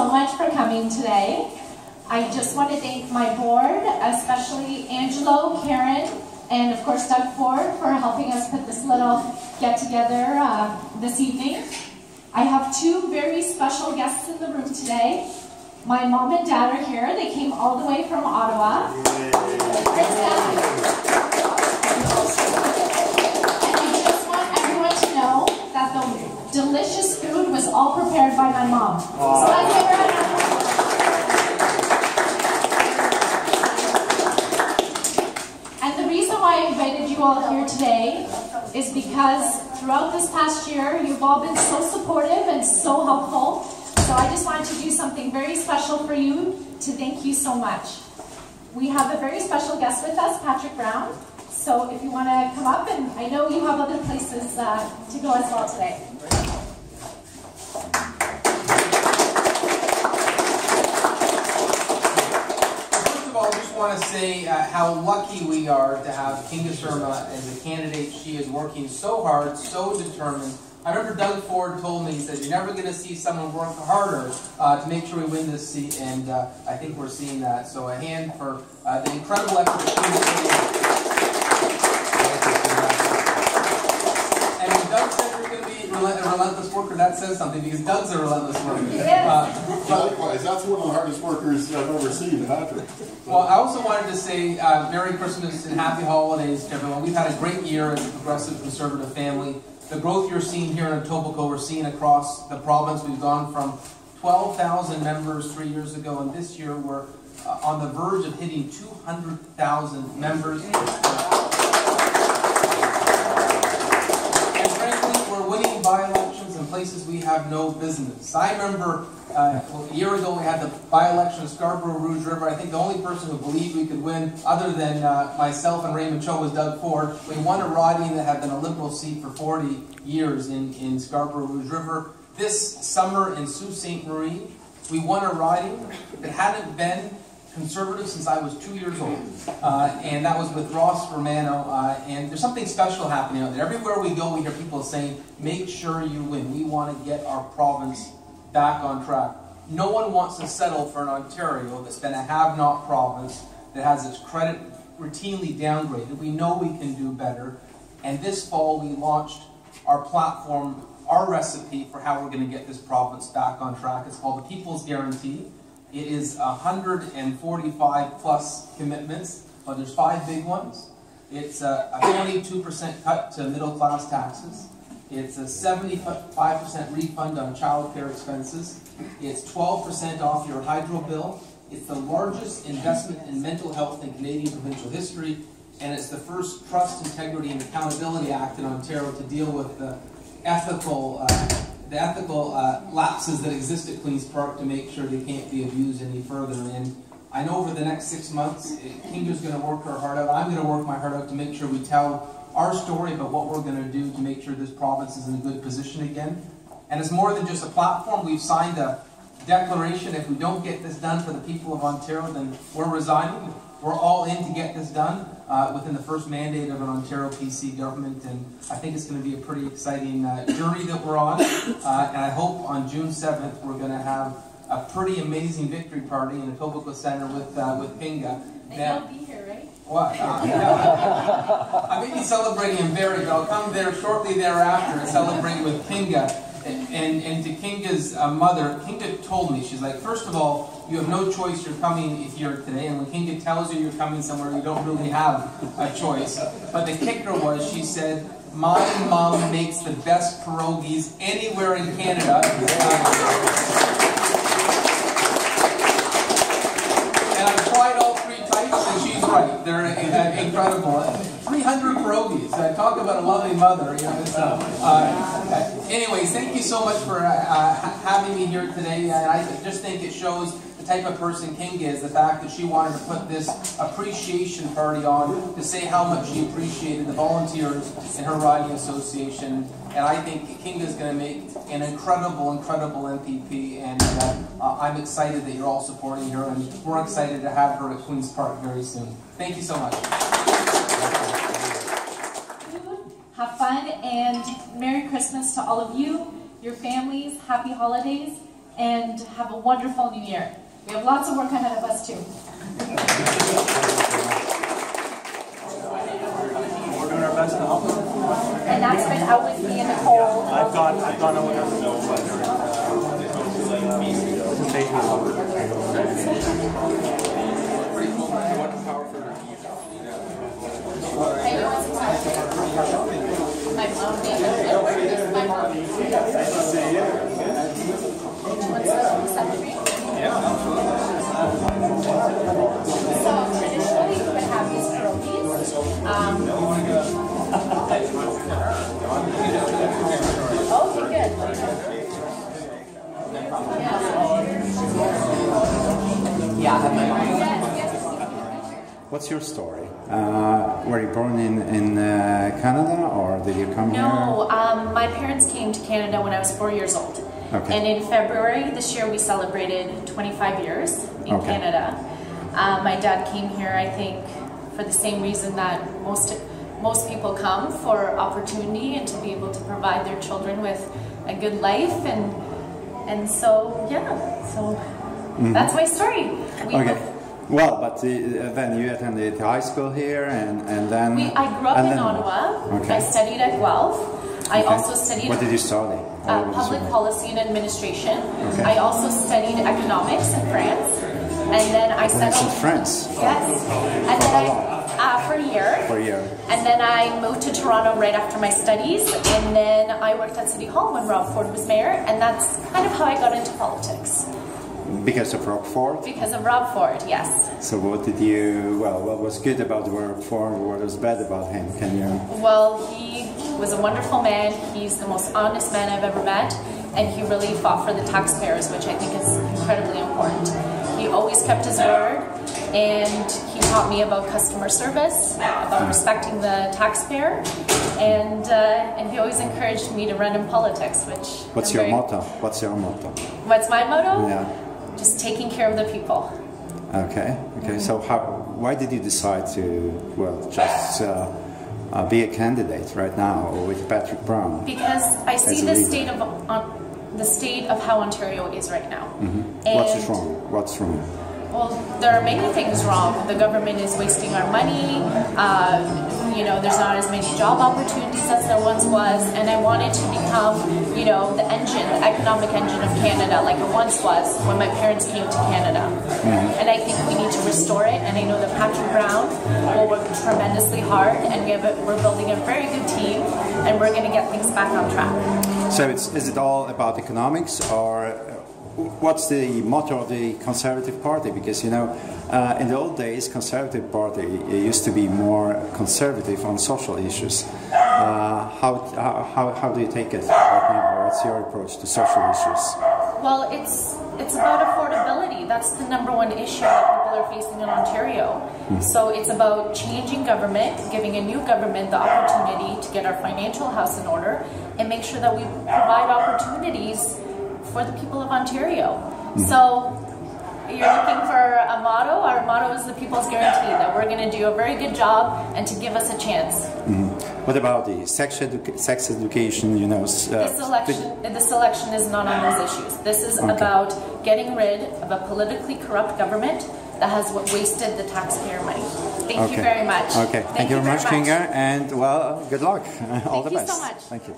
so much for coming today. I just want to thank my board, especially Angelo, Karen, and of course Doug Ford for helping us put this little get-together this evening. I have two very special guests in the room today. My mom and dad are here. They came all the way from Ottawa. And I just want everyone to know that the delicious food was all prepared by my mom. So let's give her a hand. And the reason why I invited you all here today is because throughout this past year, you've all been so supportive and so helpful. So I just wanted to do something very special for you to thank you so much. We have a very special guest with us, Patrick Brown. So if you want to come up, and I know you have other places to go as well today. First of all, I just want to say how lucky we are to have Kinga Surma as a candidate. She is working so hard, so determined. I remember Doug Ford told me, he said, you're never going to see someone work harder to make sure we win this seat, and I think we're seeing that. So a hand for the incredible effort that Kinga made. And when Doug said you're going to be a relentless worker, that says something, because Doug's a relentless worker. Yes. Likewise, that's one of the hardest workers I've ever seen, Patrick. Well, I also wanted to say Merry Christmas and Happy Holidays to everyone. We've had a great year as a progressive conservative family. The growth you're seeing here in Etobicoke, we're seeing across the province. We've gone from 12,000 members 3 years ago, and this year we're on the verge of hitting 200,000 members. And frankly, we're winning by-elections in places we have no business. I remember a year ago we had the by-election of Scarborough Rouge River. I think the only person who believed we could win, other than myself and Raymond Cho, was Doug Ford. We won a riding that had been a Liberal seat for 40 years in Scarborough Rouge River. This summer in Sault Ste. Marie, we won a riding that hadn't been Conservative since I was 2 years old. And that was with Ross Romano. And there's something special happening out there. Everywhere we go, we hear people saying, make sure you win. We want to get our province back on track. No one wants to settle for an Ontario that's been a have-not province, that has its credit routinely downgraded. We know we can do better. And this fall we launched our platform, our recipe for how we're going to get this province back on track. It's called the People's Guarantee. It is 145 plus commitments, but there's 5 big ones. It's a 22% cut to middle class taxes. It's a 75% refund on childcare expenses. It's 12% off your hydro bill. It's the largest investment in mental health in Canadian provincial history, and it's the first Trust, Integrity and Accountability Act in Ontario to deal with the ethical lapses that exist at Queen's Park to make sure they can't be abused any further. And I know over the next 6 months, Kinga's going to work her heart out. I'm going to work my heart out to make sure we tell our story about what we're going to do to make sure this province is in a good position again. And it's more than just a platform. We've signed a declaration. If we don't get this done for the people of Ontario, then we're resigning. We're all in to get this done within the first mandate of an Ontario PC government, and I think it's going to be a pretty exciting journey that we're on. And I hope on June 7th we're going to have a pretty amazing victory party in the Etobicoke Centre with Kinga. And you'll be here, right? What? I may be celebrating in Barrie, but I'll come there shortly thereafter and celebrate with Kinga. And to Kinga's mother, Kinga told me, she's like, first of all, you have no choice, you're coming here today, and when Kinga tells you you're coming somewhere, you don't really have a choice. But the kicker was, she said, my mom makes the best pierogies anywhere in Canada. And I've tried all 3 types, and she's right. They're incredible. 300 pierogies. Talk about a lovely mother. You know, anyways, thank you so much for having me here today. And I just think it shows the type of person Kinga is, the fact that she wanted to put this appreciation party on to say how much she appreciated the volunteers in her riding association. And I think Kinga's going to make an incredible, incredible MPP, and I'm excited that you're all supporting her, and we're excited to have her at Queen's Park very soon. Thank you so much. Have fun, and Merry Christmas to all of you, your families, Happy Holidays, and have a wonderful new year. We have lots of work ahead of us too. We're doing our best to help them. And that's been out with me in the cold. I've gone over there. So traditionally we would have these pierogies. Okay, good. What's your story? Were you born in Canada, or did you come here? No, my parents came to Canada when I was 4 years old. Okay. And in February this year we celebrated 25 years in Canada. My dad came here, I think, for the same reason that most people come, for opportunity and to be able to provide their children with a good life, and so yeah, so that's my story. Well, but then you attended high school here, and then... I grew up in Ottawa. I studied at Guelph. I also studied... What did you study? Public policy and administration. I also studied economics in France. And then I settled... in France? Yes. And then for a year. For a year. And then I moved to Toronto right after my studies. And then I worked at City Hall when Rob Ford was mayor. And that's kind of how I got into politics. Because of Rob Ford? Because of Rob Ford, yes. So what did you... Well, what was good about Rob Ford? What was bad about him? Can you... Well, he was a wonderful man. He's the most honest man I've ever met. And he really fought for the taxpayers, which I think is incredibly important. He always kept his word, and he taught me about customer service, about respecting the taxpayer, and he always encouraged me to run in politics, which... What's your motto? What's your motto? What's my motto? Yeah. Just taking care of the people. Okay, okay. So why did you decide to, well, just be a candidate right now with Patrick Brown? Because I see the state of how Ontario is right now. And what's wrong? What's wrong? Well, there are many things wrong. The government is wasting our money. You know, there's not as many job opportunities as there once was. And I wanted to become, you know, the engine, the economic engine of Canada, like it once was when my parents came to Canada. And I think we need to restore it. And I know that Patrick Brown will work tremendously hard. And we're building a very good team. And we're going to get things back on track. So is it all about economics, or what's the motto of the Conservative Party? Because, you know, in the old days, Conservative Party used to be more conservative on social issues. How do you take it right now? What's your approach to social issues? Well, it's about affordability. That's the #1 issue that people are facing in Ontario. So it's about changing government, giving a new government the opportunity to get our financial house in order, and make sure that we provide opportunities for the people of Ontario. So you're looking for a motto. Our motto is the People's Guarantee, that we're going to do a very good job and to give us a chance. What about the sex education, you know? This election is not on those issues. This is about getting rid of a politically corrupt government that has wasted the taxpayer money. Thank you very much. Okay, thank you very much, Kinga, and well, good luck. All the best. Thank you so much. Thank you.